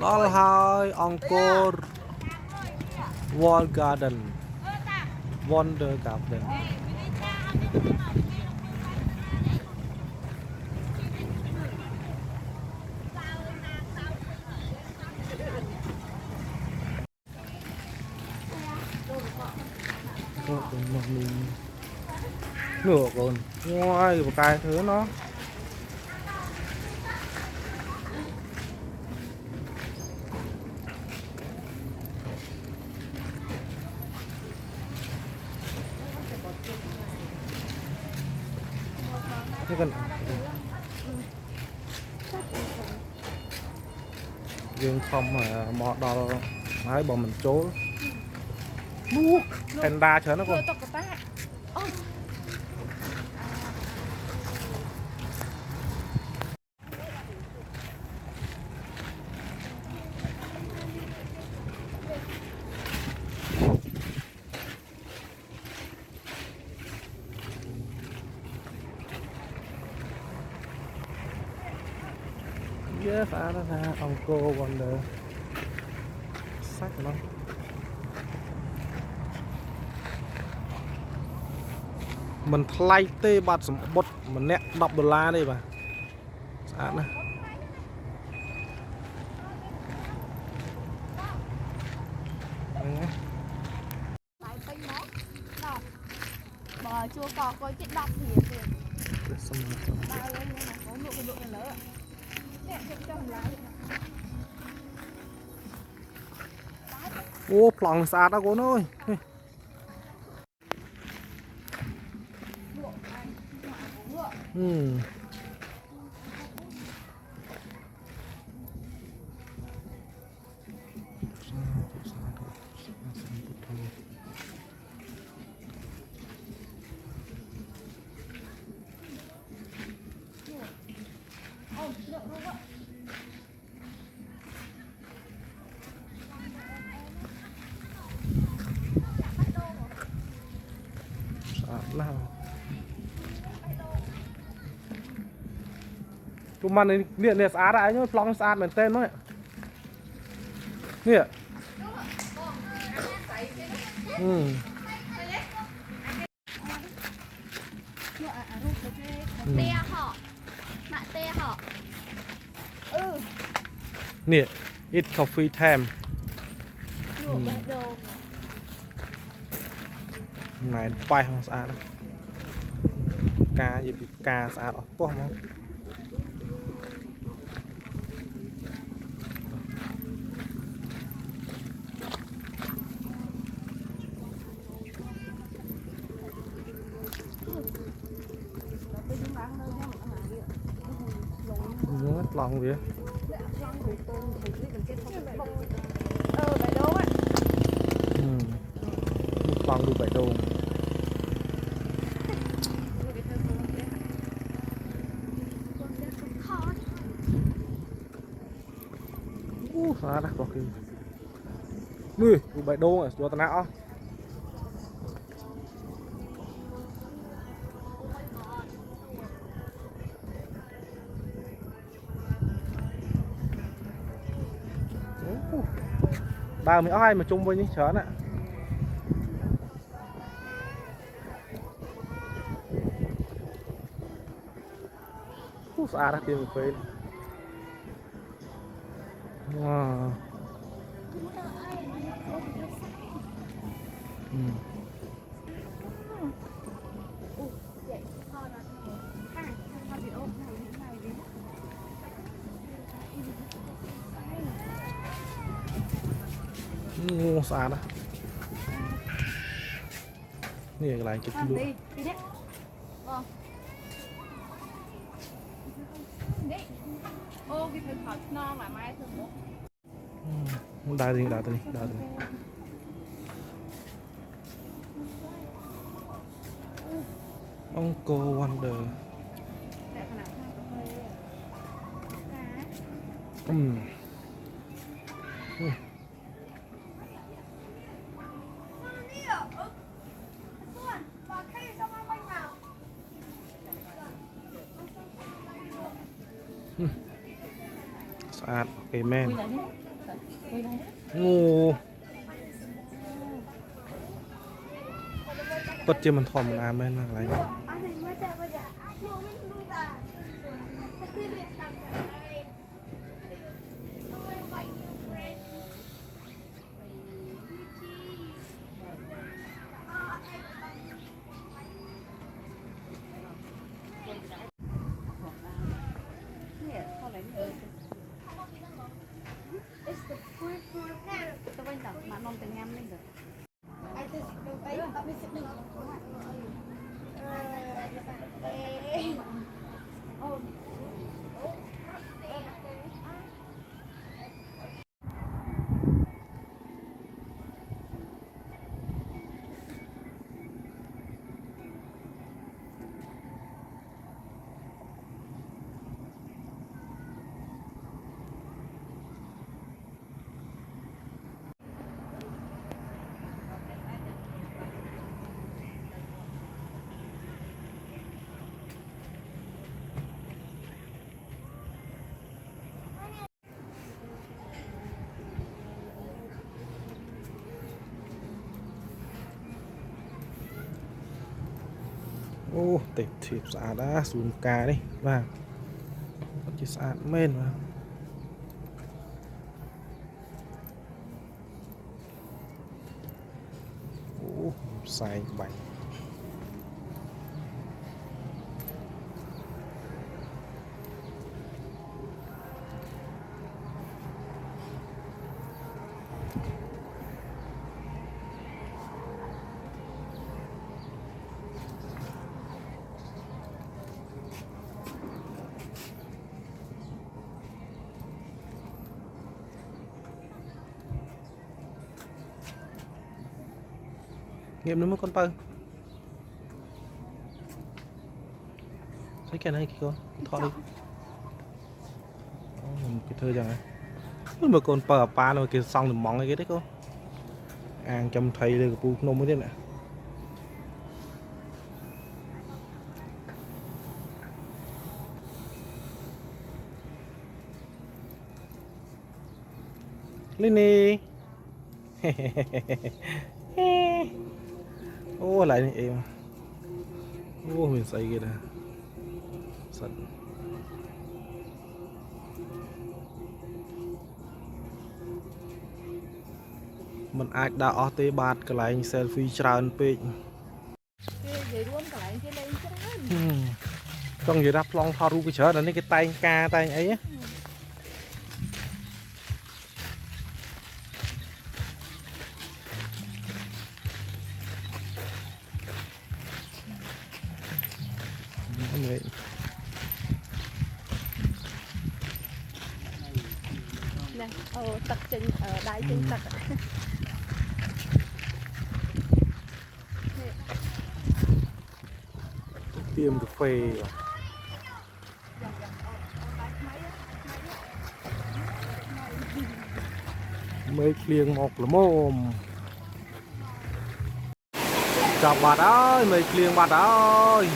Đó hai Angkor Wall Garden Wonder Garden nửa còn ngoài một cái thứ nó thế cần dương không mà mọt đo máy bỏ mình chố panda chớ nó còn yeah phải đó là Angkor Wonder sách nó mình thay tê bát sầm bột mình nẹt $10 đây bà sẵn này bò chua cò coi cái đọc thì ô plong sạt đó cô ơi nào tụi mình này điện liệt á đại nhá plong sạt mình tên thôi nè te họ mạ te họ nè ít coffee time này bay không sạt đâu cá gì bị cá sạt ở to không rất lòng vậy bài đô á lòng được 7 đô sao đó có cái nuôi 7 đô à cho tao nào ba mươi ai mà chung với những chớn ạ xa ra tiền phê wow ngu xa đó này lại chụp luôn ô cái thịt thịt non mà mai thường đa gì Angkor Wonder อาดโอเคแม่น Ui này đi. Ui này đi. งูปัจเจมันทอมมันอาแม่นมากไร Anh này mới chơi bây giờ. Vô mình luôn à. Cái việc tặng này. Ôi vậy. Nè, sao lại như vậy? It's the fruit now. Tao quên tao mà mong tình em lên được. I just ấy bạn biết được. Oh. Ô, tệp thiệp xã đã xuống cá đi và chỉ xã men mà ô, xài bánh nghiệm nó mới con tơ thấy cái này kìa con thọ đi cái thơ chẳng ấy mà con pờ pa nó kìa xong thì mong cái đấy con ăn chăm thấy được bu nôm mới thế này lên đi ô lại em ô mình xây kia nè sẵn mình ai đã ở tê bạt cái lại selfie tràn pê Kia vậy luôn cả lại kia lên chứ đó. trong gì đắp long thao ru cái chợ này cái tay ca tay ấy á Nè, tật trên đại trên tật. tiêm cà phê mấy liền một là mồm chào bạn ơi mấy liền bạn ơi